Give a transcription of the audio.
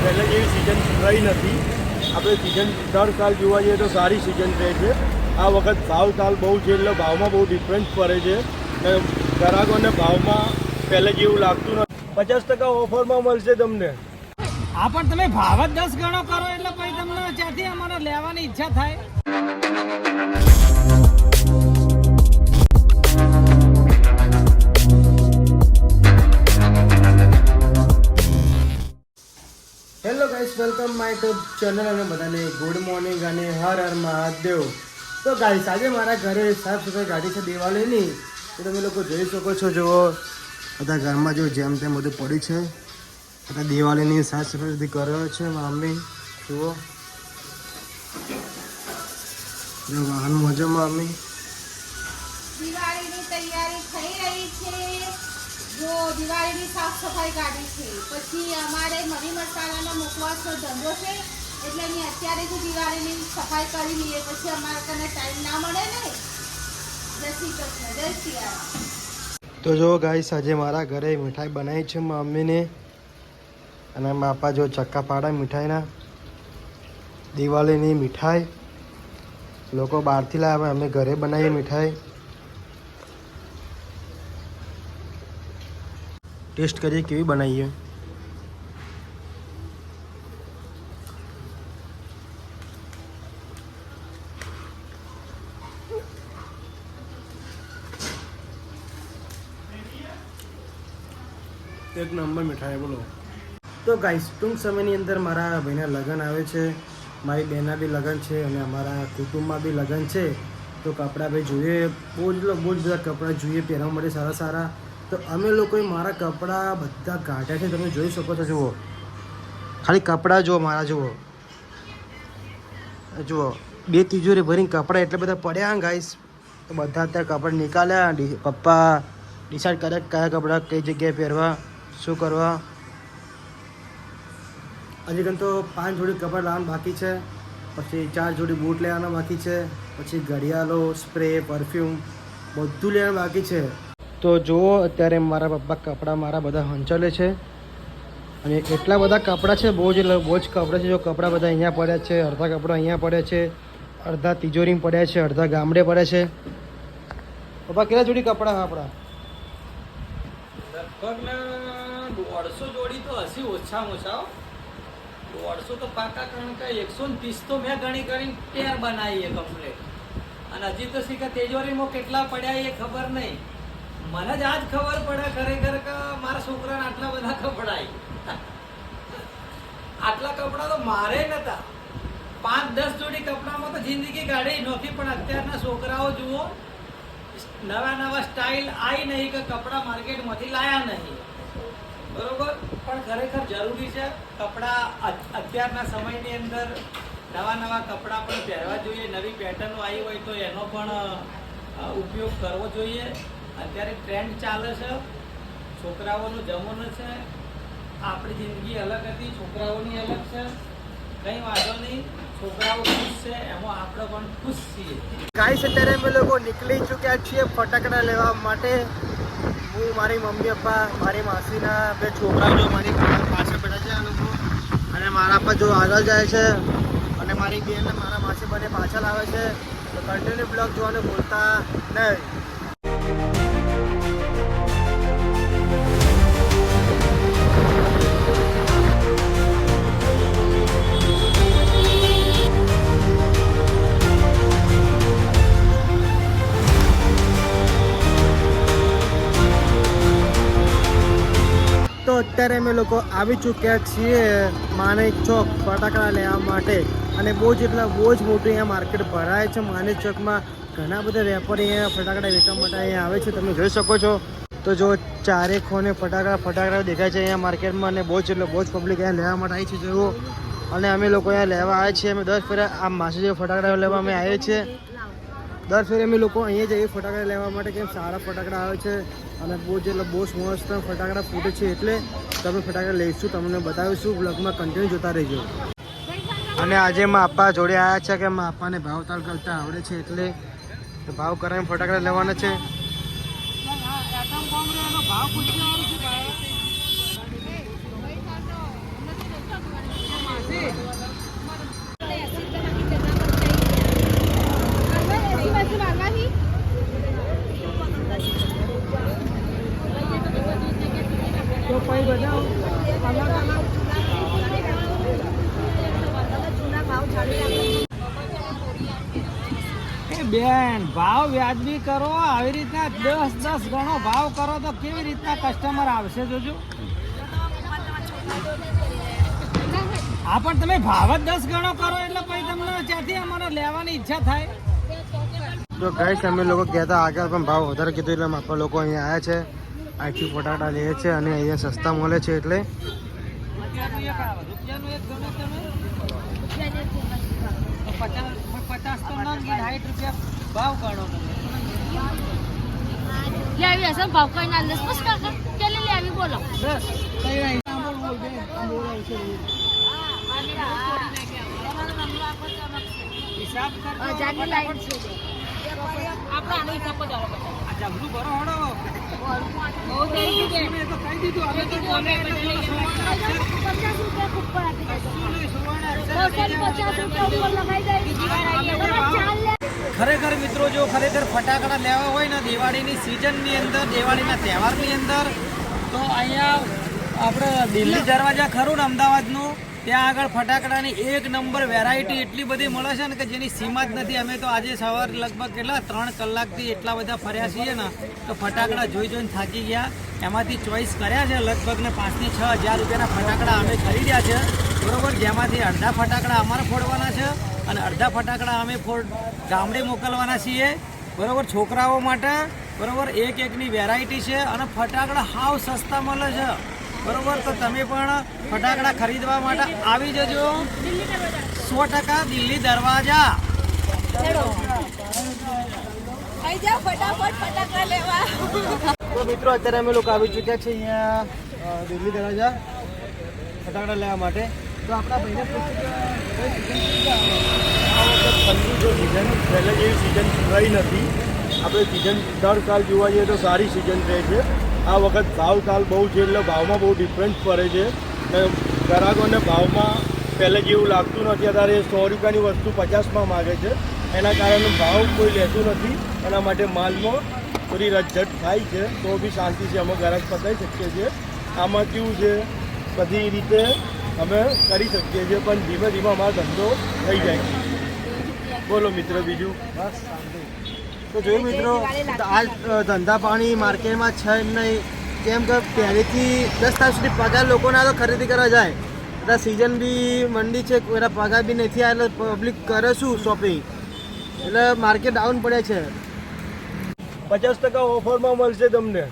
પહેલાં જેવી સિઝન રહી નથી. આપણે સિઝન દર સાલ જોવા જઈએ તો સારી સિઝન રહે છે. આ વખત ભાવ તાલ બહુ છે એટલે ભાવમાં બહુ ડિફરન્સ પડે છે. ગ્રાહકોને ભાવમાં પહેલાં જેવું લાગતું નથી. 50% ઓફરમાં મળશે તમને. હા, પણ તમે ભાવ જ 10 ગણો કરો એટલે પછી તમને ત્યાંથી અમારે લેવાની ઈચ્છા થાય. Hello guys, welcome my YouTube channel અને બધાને ગુડ મોર્નિંગ અને હર હર મહાદેવ. તો ગાઈસ, આજે મારા ઘરે સાફ સફાઈ ગાડી છે દિવાળીની. તો તમે લોકો જોઈ શકો છો, જુઓ બધા ઘરમાં જો જેમ તેમ બધું પડ્યું છે. બધા દિવાળીની સાફ સફાઈ બધી કર્યો છે મમ્મી. જુઓ જો વાહન મજો મમ્મી. દિવાળીની તૈયારી થઈ રહી છે. જો દિવાળીની સાફ સફાઈ કાઢી છે, પછી અમારે મરી મસાલાનો મુખવાસનો ધંધો છે એટલે અમે અત્યારે જ દિવાળીની સફાઈ કરી લઈએ, પછી અમારે કને ટાઈમ ના મળે ને. જય શ્રી કૃષ્ણ, જય શ્રી રામ. તો જો ગાઈસ, આજે મારા ઘરે મીઠાઈ બનાવી છે મમ્મીને, અને બાપા જો ચક્કા પાડા મીઠાઈના. દિવાળીની મીઠાઈ લોકો બહારથી લાવે, અમે ઘરે બનાવીએ મીઠાઈ. ટેસ્ટ કરીએ કેવી બનાવીએ. એક નંબર મીઠાઈ, બોલો. તો ગાઈસ, ટૂંક સમયની અંદર મારા ભાઈના લગ્ન આવે છે, મારી બહેનના બી લગ્ન છે, અને અમારા કુટુંબમાં બી લગ્ન છે. તો કપડાં ભાઈ જોઈએ, બહુ જ બધા કપડાં જોઈએ પહેરવા માટે સારા સારા. તો અમે લોકોએ મારા કપડાં બધા કાઢ્યા છે, તમે જોઈ શકો છો. જુઓ ખાલી કપડાં જુઓ મારા, જુઓ જુઓ 2 તિજોરી ભરીને કપડાં એટલે બધા પડ્યા ગાઈસ. તો બધા અત્યારે કપડાં નીકાળ્યા. પપ્પા ડિસાઈડ કરે કયા કપડાં કઈ જગ્યાએ પહેરવા, શું કરવા. હજી કંઈ તો 5 જોડી કપડાં લાવવાનું બાકી છે, પછી 4 જોડી બૂટ લેવાના બાકી છે, પછી ઘડિયાળો, સ્પ્રે, પરફ્યુમ બધું લેવાનું બાકી છે. તો જુઓ અત્યારે મારા પપ્પા કપડાં મારા બધા હંચલે છે, અને એટલા બધા કપડાં છે, બહુ જ કપડાં છે. જો કપડાં બધા અહીંયા પડ્યા છે, અડધા કપડાં અહીંયા પડ્યા છે, અડધા તિજોરીમાં પડ્યા છે, અડધા ગામડે પડ્યા છે. પપ્પા કેટલા જોડી કપડાં આપણા? લગભગ 150 જોડી તો હશે ઓછામાં ઓછા. 150 તો પાકા, કારણ કે 130 તો મેં ગણી ટેર બનાવી છે કમ્પ્લીટ. અને હજી તો શીખે તિજોરીમાં કેટલા પડ્યા એ ખબર નહીં. મને જ આજ ખબર પડે ખરેખર કે મારા છોકરાને આટલા બધા કપડાં. આટલા કપડાં તો મારે નતા. 5-10 જોડી કપડામાં તો જિંદગી કાઢી નહોતી, પણ અત્યારના છોકરાઓ જુઓ, નવા સ્ટાઇલ આવી નહીં કે કપડાં માર્કેટમાંથી લાયા નહીં. બરોબર, પણ ખરેખર જરૂરી છે કપડાં. અત્યારના સમયની અંદર નવા કપડાં પણ પહેરવા જોઈએ. નવી પેટર્નો આવી હોય તો એનો પણ ઉપયોગ કરવો જોઈએ. અત્યારે ટ્રેન્ડ ચાલે છે, છોકરાઓનું જમાનો છે. આપણી જિંદગી અલગ હતી, છોકરાઓની અલગ છે. કંઈ વાંધો નહીં, છોકરાઓ ખુશ છે એમાં આપણે પણ ખુશ છીએ. ગાઈસ, અત્યારે અમે લોકો નીકળી ચૂક્યા છીએ ફટાકડા લેવા માટે. હું, મારી મમ્મી પપ્પા, મારી માસીના 2 છોકરાઓ જો મારી પાછળ બેઠા છે આ લોકો, અને મારા પર જો આગળ જાય છે, અને મારી બેન અને મારા માસી બંને પાછળ આવે છે. તો કન્ટિન્યુ બ્લોગ જોવાનું ભૂલતા નહીં. તો અત્યારે અમે લોકો આવી ચૂક્યા છીએ માણેક ચોક ફટાકડા લેવા માટે. અને બહુ જ મોટું અહીંયા માર્કેટ ભરાય છે માણેક ચોકમાં. ઘણા બધા વેપારી અહીંયા ફટાકડા વેચવા માટે અહીંયા આવે છે, તમે જોઈ શકો છો. તો જો ચારે ખૂણે ફટાકડા દેખાય છે અહીંયા માર્કેટમાં, અને બહુ જ પબ્લિક અહીંયા લેવા માટે આવી છે જુઓ. અને અમે લોકો અહીંયા લેવા આવ્યા છીએ. અમે 10 ફેરા આ માસી જેવા ફટાકડા લેવા અમે આવીએ છીએ. 10 ફેરે અમે લોકો અહીંયા જઈએ ફટાકડા લેવા માટે, કેમ સારા ફટાકડા આવે છે, અને બહુ મસ્ત ફટાકડા ફૂટે છે. એટલે તમે ફટાકડા લઈશું, તમને બતાવીશું. બ્લોગમાં કન્ટિન્યુ જોતા રહેજો. અને આજે માપા જોડે આવ્યા છે કે માપાને ભાવ તાલ કરતા આવડે છે, એટલે ભાવ કરાવીને ફટાકડા લેવાના છે. બેન ભાવ વ્યાજબી કરો. આવી રીતના 10 ગણો ભાવ કરો તો કેવી રીતના કસ્ટમર આવશે જોજો. હા પણ તમે ભાવ જ 10 ગણો કરો એટલે પછી તમને ત્યાંથી અમારે લેવાની ઈચ્છા થાય. તો ગાઈસ અમે લોકો ગયા હતા આગળ પણ ભાવ વધારે કીધું એટલે આપણે લોકો અહીંયા આવ્યા છે. અહીંથી ફટાકડા લઈએ છે અને અહીંયા સસ્તા મળે છે એટલે રૂપિયાનું એક આવે. રૂપિયાનું એક ગણો તમે તો 50 તો ના 60 રૂપિયા ભાવ ગણો તમે. લેવી હશે ભાવ કઈ ના લેસ બસ કાકા કેલી લેવી બોલો 10 કઈ નહીં. બોલ બે બોલ આવશે હિસાબ કરજો. જાની લાઈન છે આપણે આનો હિસાબ જ આવે આ જબલું ભરો હડો. બહુ થઈ ગયું છે મેં તો કહી દીધું હવે તો બોલે એટલે બોલો 50 રૂપિયા ઉપર આપી દેજો શું નહીં, સુવર્ણ અક્ષર 50 રૂપિયા ઉપર લગાઈ દે બીજી વાર આવી ચાલ લે. ખરેખર મિત્રો જો ખરેખર ફટાકડા લેવા હોય ને દિવાળીની સિઝનની અંદર, દિવાળીના તહેવારની અંદર, તો અહીંયા આપણે દિલ્હી દરવાજા ખરું ને અમદાવાદનું, ત્યાં આગળ ફટાકડાની એક નંબર વેરાયટી એટલી બધી મળે છે ને કે જેની સીમા જ નથી. અમે તો આજે સવારે લગભગ કેટલા 3 કલાકથી એટલા બધા ફર્યા છીએ ને તો ફટાકડા જોઈને થાકી ગયા. એમાંથી ચોઈસ કર્યા છે લગભગ ને 5 થી 6 હજાર રૂપિયાના ફટાકડા અમે ખરીદ્યા છે બરોબર, જેમાંથી અડધા ફટાકડા અમારે ફોડવાના છે અને અડધા ફટાકડા અમે ગામડે મોકલવાના છીએ બરોબર, છોકરાઓ માટે બરોબર. એકની વેરાયટી છે અને ફટાકડા હાવ સસ્તા મળે છે બરોબર. તો તમે પણ ફટાકડા ખરીદવા માટે આવી જજો 100% દિલ્હી દરવાજા. આઈ જાવ ફટાફટ ફટાકડા લેવા. તો મિત્રો અત્યારે અમે લોકો આવી ચૂક્યા છે અહીંયા દિલ્હી દરવાજા ફટાકડા લેવા માટે. તો આપણા ભાઈને પૂછ્યું કે કઈ ઠંડી જો સિઝન પહેલાં જેવી સિઝન રહી નથી. આપણે સિઝન દર સાલ જોવા જઈએ તો સારી સિઝન રહે છે. આ વખત ભાવ તાલ બહુ છે એટલે ભાવમાં બહુ ડિફરન્સ પડે છે. અને ગ્રાહકોને ભાવમાં પહેલાં જેવું લાગતું નથી. અત્યારે 100 રૂપિયાની વસ્તુ 50માં માગે છે. એના કારણે ભાવ કોઈ લેતું નથી. એના માટે માલમાં થોડી રજ્જટ થાય છે. તો બી શાંતિથી અમે ગ્રાહક પતાવી શકીએ છીએ. આમાં કેવું છે બધી રીતે અમે કરી શકીએ છીએ પણ ધીમે ધીમે અમારો ધંધો થઈ જાય છે. બોલો મિત્ર બીજું. બસ શાંતિ. તો જોયું મિત્રો આ ધંધા પાણી માર્કેટમાં છે એમ નહીં, કેમ કે પહેલેથી 10 તારીખ સુધી પગાર લોકોના તો ખરીદી કરવા જાય. એટલે સિઝન બી મંડી છે, કોઈના પગાર બી નથી આવે એટલે પબ્લિક કરે શું શોપિંગ, એટલે માર્કેટ ડાઉન પડે છે. 50% ઓફરમાં મળશે તમને.